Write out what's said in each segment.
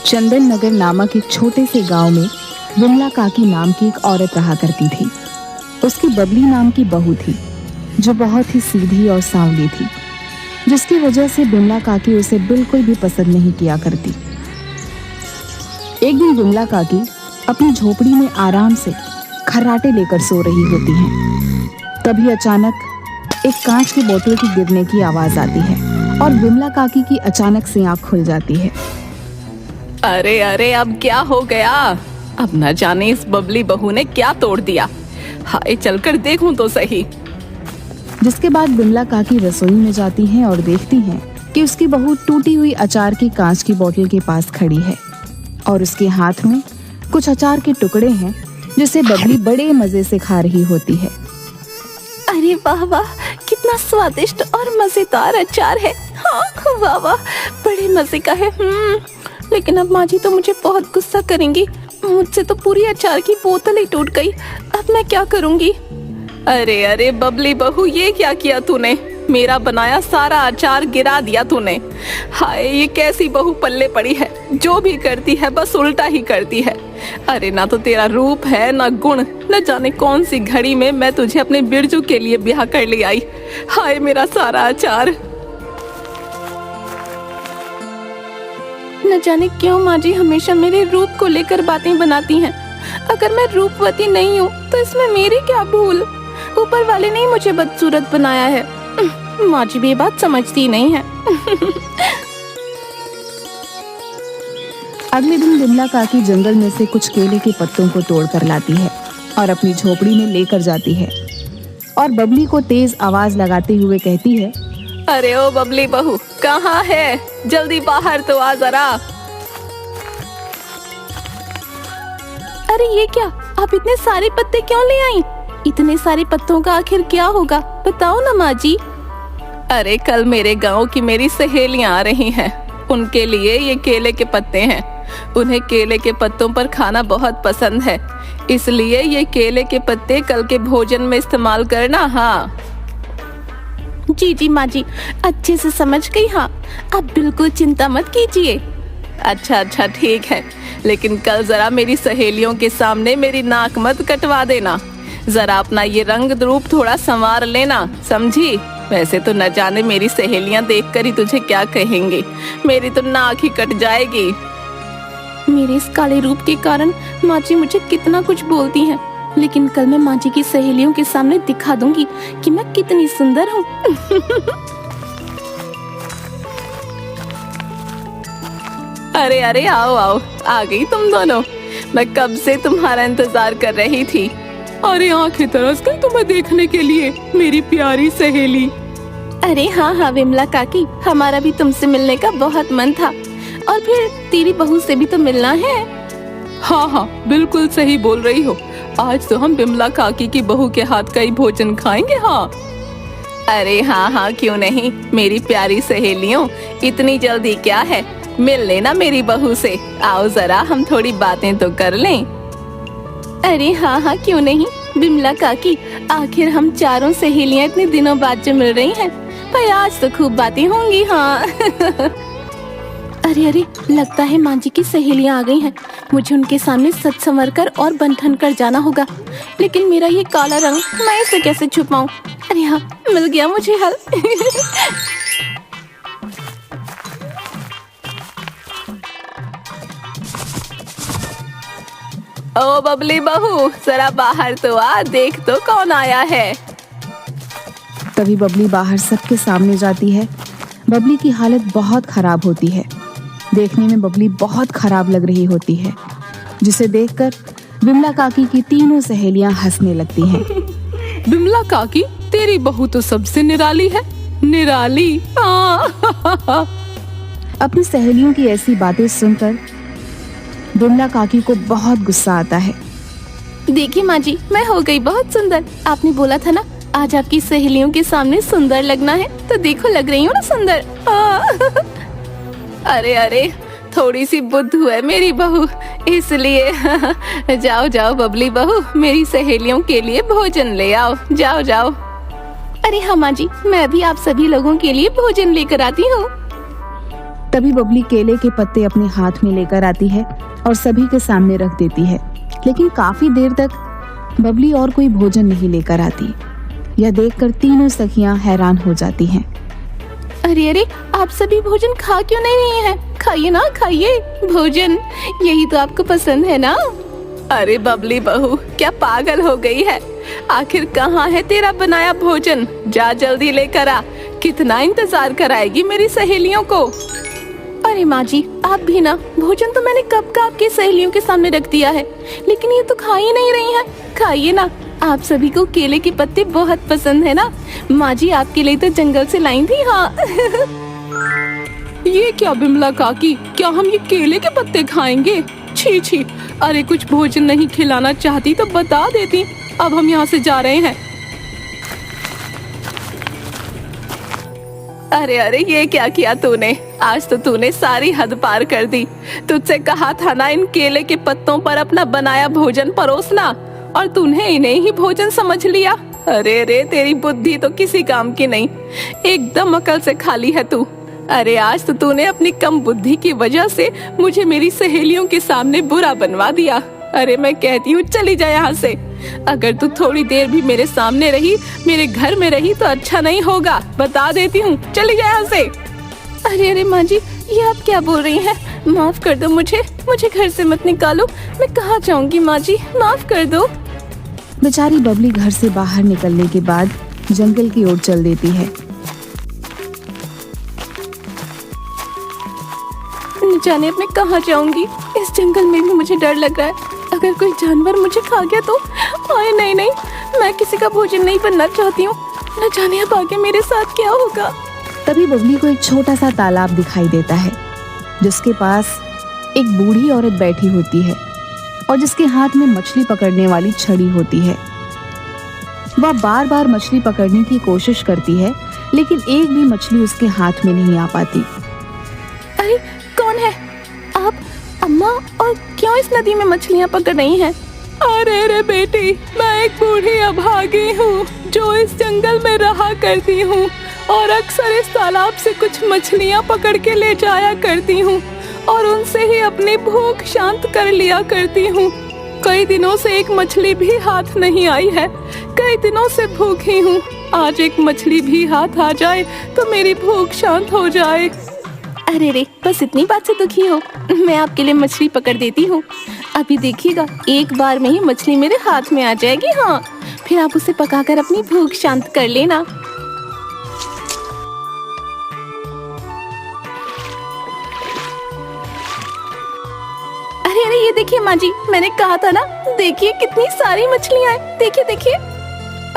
चंदन नगर नामक एक छोटे से गांव में विमला काकी नाम की एक औरत रहा करती थी। उसकी बबली नाम की बहू थी जो बहुत ही सीधी और सांवली थी, जिसकी वजह से विमला काकी उसे बिल्कुल भी पसंद नहीं किया करती। एक दिन विमला काकी अपनी झोपड़ी में आराम से खर्राटे लेकर सो रही होती हैं। तभी अचानक एक कांच की बोतल की गिरने की आवाज आती है और विमला काकी की अचानक से आंख खुल जाती है। अरे अरे, अब क्या हो गया? अब न जाने इस बबली बहू ने क्या तोड़ दिया। हाय, चलकर देखूं तो सही। जिसके बाद विमला काकी रसोई में जाती हैं और देखती हैं कि उसकी बहू टूटी हुई अचार की कांच की बोतल के पास खड़ी है और उसके हाथ में कुछ अचार के टुकड़े हैं जिसे बबली बड़े मजे से खा रही होती है। अरे वाह वाह, कितना स्वादिष्ट और मजेदार अचार है। हाँ वाह वाह, बड़े मजे का है। लेकिन अब माँ जी तो मुझे बहुत गुस्सा करेंगी। मुझसे तो पूरी अचार की बोतल ही टूट गई। अब मैं क्या करूँगी? अरे अरे बबली बहू, ये क्या किया तूने? मेरा बनाया सारा अचार गिरा दिया तूने। हाय, ये कैसी बहू पल्ले पड़ी है, जो भी करती है बस उल्टा ही करती है। अरे ना तो तेरा रूप है ना गुण, न जाने कौन सी घड़ी में मैं तुझे अपने बिरजू के लिए ब्याह कर ले आई। हाय, मेरा सारा अचार। न जाने क्यों माँ जी हमेशा मेरे रूप को लेकर बातें बनाती हैं। अगर मैं रूपवती नहीं हूँ तो इसमें मेरी क्या भूल? ऊपर वाले ने मुझे बदसूरत बनाया है। माँ जी भी ये बात समझती नहीं है। अगले दिन विमला काकी जंगल में से कुछ केले के पत्तों को तोड़ कर लाती है और अपनी झोपड़ी में लेकर जाती है और बबली को तेज आवाज लगाते हुए कहती है, अरे ओ बबली बहू, कहाँ है? जल्दी बाहर तो आ जरा। अरे ये क्या, आप इतने सारे पत्ते क्यों ले आई? इतने सारे पत्तों का आखिर क्या होगा, बताओ ना माँ जी। अरे कल मेरे गांव की मेरी सहेलियां आ रही हैं, उनके लिए ये केले के पत्ते हैं। उन्हें केले के पत्तों पर खाना बहुत पसंद है, इसलिए ये केले के पत्ते कल के भोजन में इस्तेमाल करना। हाँ जी जी माँ जी, अच्छे से समझ गई। हाँ, आप बिल्कुल चिंता मत कीजिए। अच्छा अच्छा ठीक है, लेकिन कल जरा मेरी सहेलियों के सामने मेरी नाक मत कटवा देना। जरा अपना ये रंग रूप थोड़ा संवार लेना, समझी? वैसे तो न जाने मेरी सहेलियां देखकर ही तुझे क्या कहेंगी। मेरी तो नाक ही कट जाएगी। मेरे इस काले रूप के कारण माँ जी मुझे कितना कुछ बोलती हैं, लेकिन कल मैं माँ जी की सहेलियों के सामने दिखा दूंगी कि मैं कितनी सुंदर हूँ। अरे अरे, आओ आओ, आ गई तुम दोनों। मैं कब से तुम्हारा इंतजार कर रही थी। अरे आंखें तरस गई तुम्हें देखने के लिए, मेरी प्यारी सहेली। अरे हाँ हाँ विमला काकी, हमारा भी तुमसे मिलने का बहुत मन था। और फिर तेरी बहू से भी तो मिलना है। हाँ हाँ, बिल्कुल सही बोल रही हो। आज तो हम विमला काकी की बहू के हाथ का ही भोजन खाएंगे। हाँ अरे हाँ हाँ, क्यों नहीं मेरी प्यारी सहेलियों, इतनी जल्दी क्या है? मिल लेना मेरी बहू से। आओ जरा हम थोड़ी बातें तो कर लें। अरे हाँ हाँ, क्यों नहीं विमला काकी, आखिर हम चारों सहेलियां इतने दिनों बाद जो मिल रही हैं, पर आज तो खूब बातें होंगी। हाँ अरे अरे, लगता है माँ जी की सहेलियां आ गई हैं। मुझे उनके सामने सच संवर कर और बंधन कर जाना होगा। लेकिन मेरा ये काला रंग, मैं इसे कैसे छुपाऊं? अरे हाँ, मिल गया मुझे हल। ओ बबली बहू, जरा बाहर तो आ, देख तो कौन आया है। तभी बबली बाहर सबके सामने जाती है। बबली की हालत बहुत खराब होती है। देखने में बबली बहुत खराब लग रही होती है, जिसे देखकर विमला काकी की तीनों सहेलियां हंसने लगती हैं। विमला काकी, तेरी बहू तो सबसे निराली है। निराली। अपनी सहेलियों की ऐसी बातें सुनकर विमला काकी को बहुत गुस्सा आता है। देखिए माँ जी, मैं हो गई बहुत सुंदर। आपने बोला था ना आज आपकी सहेलियों के सामने सुंदर लगना है, तो देखो लग रही हूँ ना सुंदर। अरे अरे, थोड़ी सी बुद्धू है मेरी बहू, इसलिए। जाओ जाओ बबली बहू, मेरी सहेलियों के लिए भोजन ले आओ। जाओ जाओ। अरे हाँ माँ जी, मैं भी आप सभी लोगों के लिए भोजन लेकर आती हूँ। तभी बबली केले के पत्ते अपने हाथ में लेकर आती है और सभी के सामने रख देती है। लेकिन काफी देर तक बबली और कोई भोजन नहीं लेकर आती। यह देखकर तीनों सखियां हैरान हो जाती हैं। अरे अरे, आप सभी भोजन खा क्यों नहीं रही हैं? खाइए ना, खाइए भोजन, यही तो आपको पसंद है ना। अरे बबली बहू, क्या पागल हो गई है? आखिर कहाँ है तेरा बनाया भोजन? जा जल्दी लेकर आ। कितना इंतजार कराएगी मेरी सहेलियों को। अरे माँ जी, आप भी ना, भोजन तो मैंने कब का आपकी सहेलियों के सामने रख दिया है, लेकिन ये तो खा ही नहीं रही हैं। खाइए ना, आप सभी को केले के पत्ते बहुत पसंद है ना। माँ जी आपके लिए तो जंगल से लाई थी। हाँ ये क्या बिमला काकी, क्या हम ये केले के पत्ते खाएंगे? छी छी, अरे कुछ भोजन नहीं खिलाना चाहती तो बता देती। अब हम यहाँ से जा रहे हैं। अरे अरे, ये क्या किया तूने? आज तो तूने सारी हद पार कर दी। तुझसे कहा था ना इन केले के पत्तों पर अपना बनाया भोजन परोसना, और तूने इन्हें ही भोजन समझ लिया। अरे अरे, तेरी बुद्धि तो किसी काम की नहीं, एकदम अकल से खाली है तू। अरे आज तो तूने अपनी कम बुद्धि की वजह से मुझे मेरी सहेलियों के सामने बुरा बनवा दिया। अरे मैं कहती हूँ चली जा यहाँ से। अगर तू थोड़ी देर भी मेरे सामने रही, मेरे घर में रही तो अच्छा नहीं होगा, बता देती हूँ। चली जा यहाँ से। अरे अरे माँ जी, ये आप क्या बोल रही हैं? माफ कर दो मुझे घर से मत निकालो। मैं कहाँ जाऊँगी माँ जी, माफ कर दो। बेचारी बबली घर से बाहर निकलने के बाद जंगल की ओर चल देती है। न जाने अब मैं कहाँ जाऊंगी। इस जंगल में भी मुझे डर लग रहा है, अगर कोई जानवर मुझे खा गया तो। आए नहीं नहीं, मैं किसी का भोजन नहीं बनना चाहती हूँ। न जाने अब आगे मेरे साथ क्या होगा। तभी बबली को एक छोटा सा तालाब दिखाई देता है, जिसके पास एक बूढ़ी औरत बैठी होती है और जिसके हाथ में मछली पकड़ने वाली छड़ी होती है। वह बार बार मछली पकड़ने की कोशिश करती है, लेकिन एक भी मछली उसके हाथ में नहीं आ पाती। अरे कौन है आप? अम्मा, और क्यों इस नदी में मछलियाँ पकड़ रही हैं? अरे रे बेटी, मैं एक बूढ़ी अभागी हूँ जो इस जंगल में रहा करती हूँ और अक्सर इस तालाब से कुछ मछलियाँ पकड़ के ले जाया करती हूँ और उनसे ही अपनी भूख शांत कर लिया करती हूँ। कई दिनों से एक मछली भी हाथ नहीं आई है, कई दिनों से भूखी हूँ। आज एक मछली भी हाथ आ जाए तो मेरी भूख शांत हो जाए। अरे रे, बस इतनी बात से दुखी हो? मैं आपके लिए मछली पकड़ देती हूँ। अभी देखिएगा, एक बार में ही मछली मेरे हाथ में आ जाएगी। हाँ, फिर आप उसे पकाकर अपनी भूख शांत कर लेना। अरे अरे, ये देखिए माँ जी, मैंने कहा था ना, देखिए कितनी सारी मछलियाँ हैं। देखिए देखिए।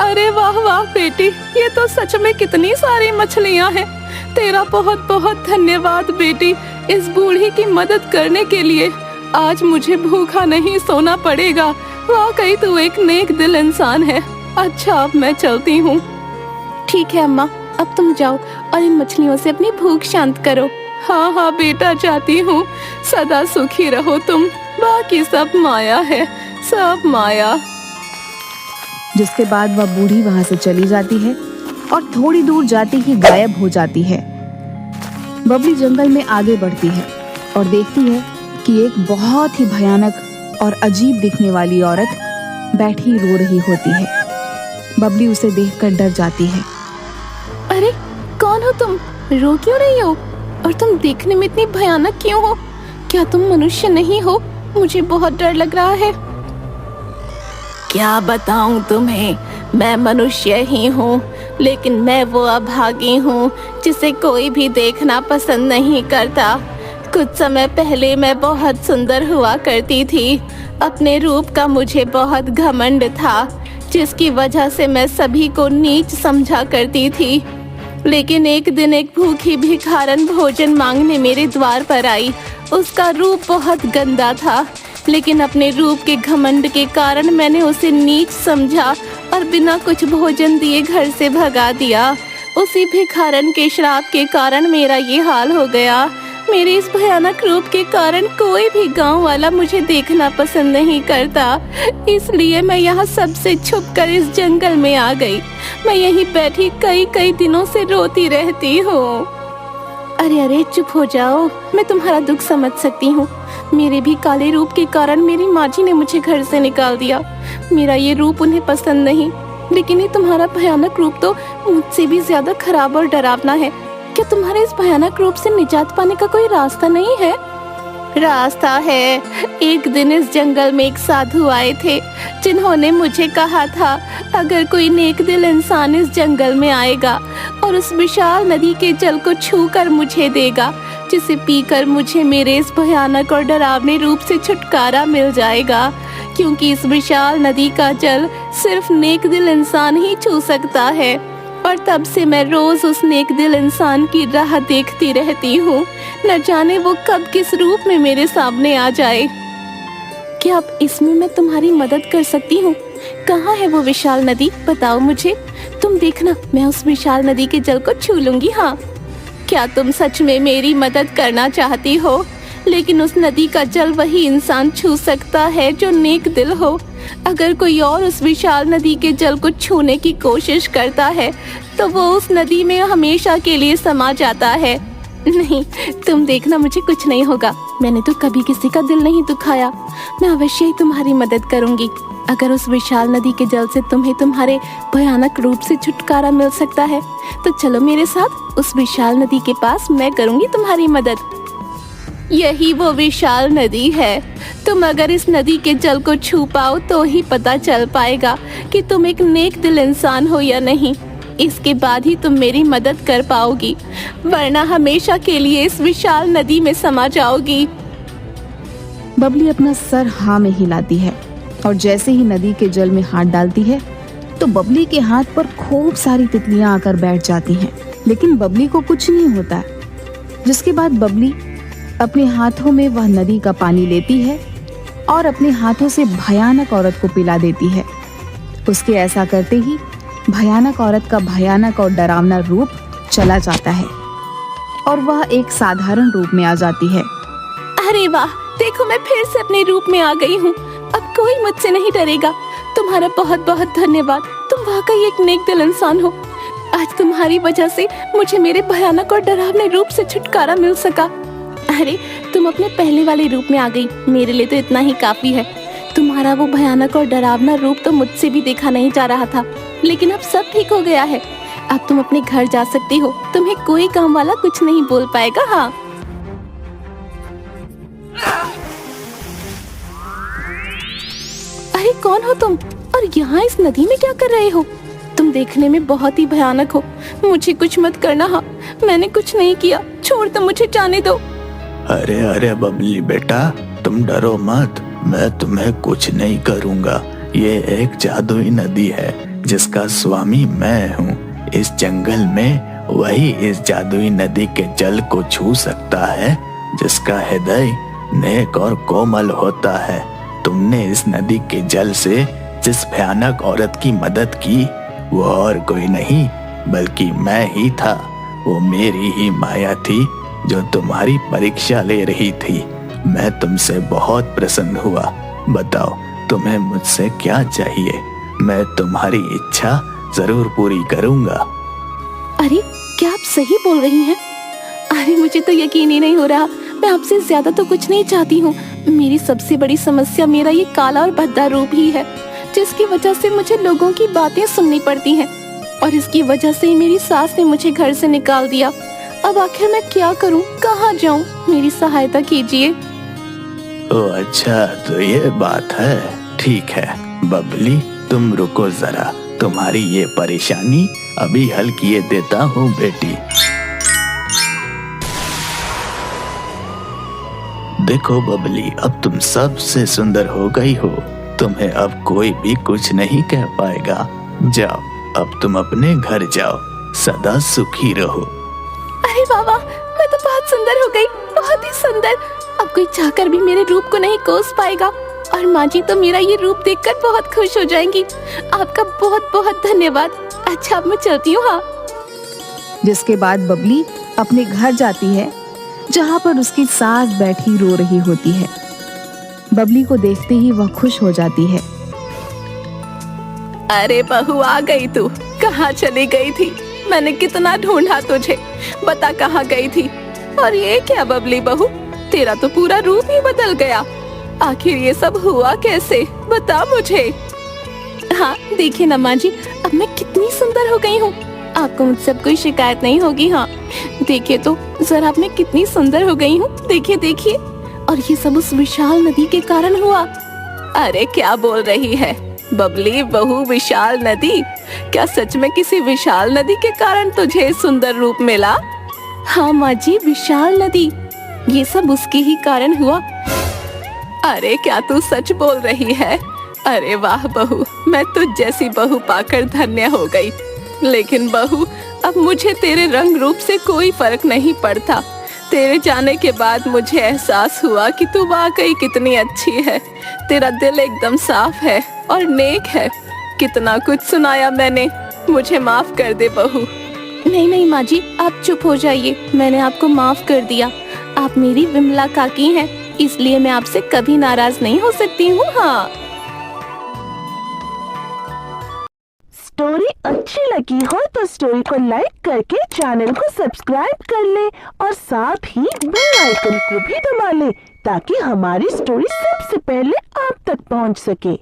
अरे वाह वाह बेटी, ये तो सच में कितनी सारी मछलियाँ हैं। तेरा बहुत बहुत धन्यवाद बेटी, इस बूढ़ी की मदद करने के लिए। आज मुझे भूखा नहीं सोना पड़ेगा। वाकई तू एक नेक दिल इंसान है। अच्छा, अब मैं चलती हूँ। ठीक है अम्मा, अब तुम जाओ और इन मछलियों से अपनी भूख शांत करो। हाँ हाँ बेटा, जाती हूँ। सदा सुखी रहो तुम। बाकी सब माया है, सब माया। जिसके बाद वह बूढ़ी वहां से चली जाती है और थोड़ी दूर जाती ही गायब हो जाती है। बबली जंगल में आगे बढ़ती है और देखती है कि एक बहुत ही भयानक और अजीब दिखने वाली औरत बैठी रो रही होती है। बबली उसे देखकर डर जाती है। अरे कौन हो तुम? रो क्यों रही हो? और तुम देखने में इतनी भयानक क्यों हो? क्या तुम मनुष्य नहीं हो? मुझे बहुत डर लग रहा है। क्या बताऊं तुम्हें, मैं मनुष्य ही हूँ, लेकिन मैं वो अभागी हूँ जिसे कोई भी देखना पसंद नहीं करता। कुछ समय पहले मैं बहुत सुंदर हुआ करती थी। अपने रूप का मुझे बहुत घमंड था, जिसकी वजह से मैं सभी को नीच समझा करती थी। लेकिन एक दिन एक भूखी भिखारन भोजन मांगने मेरे द्वार पर आई। उसका रूप बहुत गंदा था, लेकिन अपने रूप के घमंड के कारण मैंने उसे नीच समझा और बिना कुछ भोजन दिए घर से भगा दिया। उसी भिखारन के श्राप के कारण मेरा ये हाल हो गया। मेरे इस भयानक रूप के कारण कोई भी गांव वाला मुझे देखना पसंद नहीं करता, इसलिए मैं यहाँ सबसे छुपकर इस जंगल में आ गई। मैं यहीं बैठी कई कई दिनों से रोती रहती हूँ। अरे अरे चुप हो जाओ, मैं तुम्हारा दुख समझ सकती हूँ। मेरे भी काले रूप के कारण मेरी माँ जी ने मुझे घर से निकाल दिया। मेरा ये रूप उन्हें पसंद नहीं, लेकिन ये तुम्हारा भयानक रूप तो मुझसे भी ज्यादा खराब और डरावना है। क्या तुम्हारे इस भयानक रूप से निजात पाने का कोई रास्ता नहीं है? रास्ता है। एक दिन इस जंगल में एक साधु आए थे, जिन्होंने मुझे कहा था अगर कोई नेक दिल इंसान इस जंगल में आएगा और उस विशाल नदी के जल को छूकर मुझे देगा, जिसे पीकर मुझे मेरे इस भयानक और डरावने रूप से छुटकारा मिल जाएगा, क्योंकि इस विशाल नदी का जल सिर्फ नेक दिल इंसान ही छू सकता है। और तब से मैं रोज उस नेक दिल इंसान की राह देखती रहती हूँ, न जाने वो कब किस रूप में मेरे सामने आ जाए। क्या अब इसमें मैं तुम्हारी मदद कर सकती हूँ? कहाँ है वो विशाल नदी, बताओ मुझे। तुम देखना, मैं उस विशाल नदी के जल को छू लूंगी। हाँ, क्या तुम सच में मेरी मदद करना चाहती हो? लेकिन उस नदी का जल वही इंसान छू सकता है जो नेक दिल हो। अगर कोई और उस विशाल नदी के जल को छूने की कोशिश करता है तो वो उस नदी में हमेशा के लिए समा जाता है। नहीं, तुम देखना, मुझे कुछ नहीं होगा। मैंने तो कभी किसी का दिल नहीं दुखाया। मैं अवश्य ही तुम्हारी मदद करूंगी। अगर उस विशाल नदी के जल से तुम्हें तुम्हारे भयानक रूप से छुटकारा मिल सकता है तो चलो मेरे साथ उस विशाल नदी के पास, मैं करूंगी तुम्हारी मदद। यही वो विशाल नदी है। तुम अगर इस नदी के जल को छू पाओ तो ही पता चल पाएगा कि तुम एक नेक दिल इंसान हो या नहीं। इसके बाद ही तुम मेरी मदद कर पाओगी, वरना हमेशा के लिए इस विशाल नदी में समा जाओगी। बबली अपना सर हाँ में हिलाती है और जैसे ही नदी के जल में हाथ डालती है तो बबली के हाथ पर खूब सारी तितलियां आकर बैठ जाती हैं, लेकिन बबली को कुछ नहीं होता। जिसके बाद बबली अपने हाथों में वह नदी का पानी लेती है और अपने हाथों से भयानक औरत को पिला देती है। उसके ऐसा करते ही भयानक औरत का भयानक और डरावना रूप चला जाता है और वह एक साधारण रूप में आ जाती है। अरे वाह, देखो मैं फिर से अपने रूप में आ गई हूँ। अब कोई मुझसे नहीं डरेगा। तुम्हारा बहुत बहुत धन्यवाद। तुम वाकई एक नेक दिल इंसान हो। आज तुम्हारी वजह से मुझे मेरे भयानक और डरावने रूप से छुटकारा मिल सका। अरे, तुम अपने पहले वाले रूप में आ गई, मेरे लिए तो इतना ही काफी है। तुम्हारा वो भयानक और डरावना रूप तो मुझसे भी देखा नहीं जा रहा था, लेकिन अब सब ठीक हो गया है। अब तुम अपने घर जा सकती हो। तुम्हें कोई काम वाला कुछ नहीं बोल पाएगा। हाँ, अरे कौन हो तुम और यहाँ इस नदी में क्या कर रहे हो? तुम देखने में बहुत ही भयानक हो। मुझे कुछ मत करना। हाँ, मैंने कुछ नहीं किया। छोड़ दो, मुझे जाने दो। अरे अरे बबली बेटा, तुम डरो मत, मैं तुम्हें कुछ नहीं करूँगा। ये एक जादुई नदी है जिसका स्वामी मैं हूँ। इस जंगल में वही इस जादुई नदी के जल को छू सकता है जिसका हृदय नेक और कोमल होता है। तुमने इस नदी के जल से जिस भयानक औरत की मदद की वो और कोई नहीं बल्कि मैं ही था। वो मेरी ही माया थी जो तुम्हारी परीक्षा ले रही थी। मैं तुमसे बहुत प्रसन्न हुआ। बताओ तुम्हें मुझसे क्या चाहिए? मैं तुम्हारी इच्छा जरूर पूरी करूंगा। अरे, क्या आप सही बोल रही हैं? अरे, मुझे तो यकीन ही नहीं हो रहा। मैं आपसे ज्यादा तो कुछ नहीं चाहती हूँ। मेरी सबसे बड़ी समस्या मेरा ये काला और भद्दा रूप ही है, जिसकी वजह से मुझे लोगों की बातें सुननी पड़ती हैं और इसकी वजह से ही मेरी सास ने मुझे घर से निकाल दिया। अब आखिर मैं क्या करूं, कहाँ जाऊं? मेरी सहायता कीजिए। ओ अच्छा, तो ये बात है। ठीक है बबली, तुम रुको जरा, तुम्हारी ये परेशानी अभी हल किए देता हूँ बेटी। देखो बबली, अब तुम सबसे सुंदर हो गई हो। तुम्हें अब कोई भी कुछ नहीं कह पाएगा। जाओ, अब तुम अपने घर जाओ, सदा सुखी रहो। अरे बाबा, मैं तो बहुत सुंदर हो गई, बहुत ही सुंदर। अब कोई चाहकर भी मेरे रूप को नहीं कोस पाएगा और माँ जी तो मेरा ये रूप देखकर बहुत खुश हो जाएंगी। आपका बहुत बहुत धन्यवाद। अच्छा, अब मैं चलती हूँ। हाँ। जिसके बाद बबली अपने घर जाती है जहाँ पर उसकी सास बैठी रो रही होती है। बबली को देखते ही वह खुश हो जाती है। अरे बहू, आ गई तू। कहाँ चली गई थी? मैंने कितना ढूंढा तुझे, बता कहाँ गई थी? और ये क्या बबली बहू, तेरा तो पूरा रूप ही बदल गया। आखिर ये सब हुआ कैसे, बता मुझे। हाँ देखिए ना माँ जी, अब मैं कितनी सुंदर हो गई हूँ। आपको मुझसे अब कोई शिकायत नहीं होगी। हाँ देखिए तो जरा, अब मैं कितनी सुंदर हो गई हूँ। देखिए देखिए, और ये सब उस विशाल नदी के कारण हुआ। अरे क्या बोल रही है बबली बहू, विशाल नदी? क्या सच में किसी विशाल नदी के कारण तुझे सुंदर रूप मिला? हाँ माँ जी, विशाल नदी, ये सब उसके ही कारण हुआ। अरे क्या तू सच बोल रही है? अरे वाह बहू, मैं तुझ जैसी बहू पाकर धन्य हो गई। लेकिन बहू, अब मुझे तेरे रंग रूप से कोई फर्क नहीं पड़ता। तेरे जाने के बाद मुझे एहसास हुआ कि तू वाकई कितनी अच्छी है। तेरा दिल एकदम साफ है और नेक है। कितना कुछ सुनाया मैंने, मुझे माफ कर दे बहू। नहीं नहीं माँ जी, आप चुप हो जाइए, मैंने आपको माफ कर दिया। आप मेरी विमला काकी हैं, इसलिए मैं आपसे कभी नाराज नहीं हो सकती हूँ। हाँ, स्टोरी अच्छी लगी हो तो स्टोरी को लाइक करके चैनल को सब्सक्राइब कर ले और साथ ही बेल आइकन को भी दबा ले ताकि हमारी स्टोरी सबसे पहले आप तक पहुंच सके।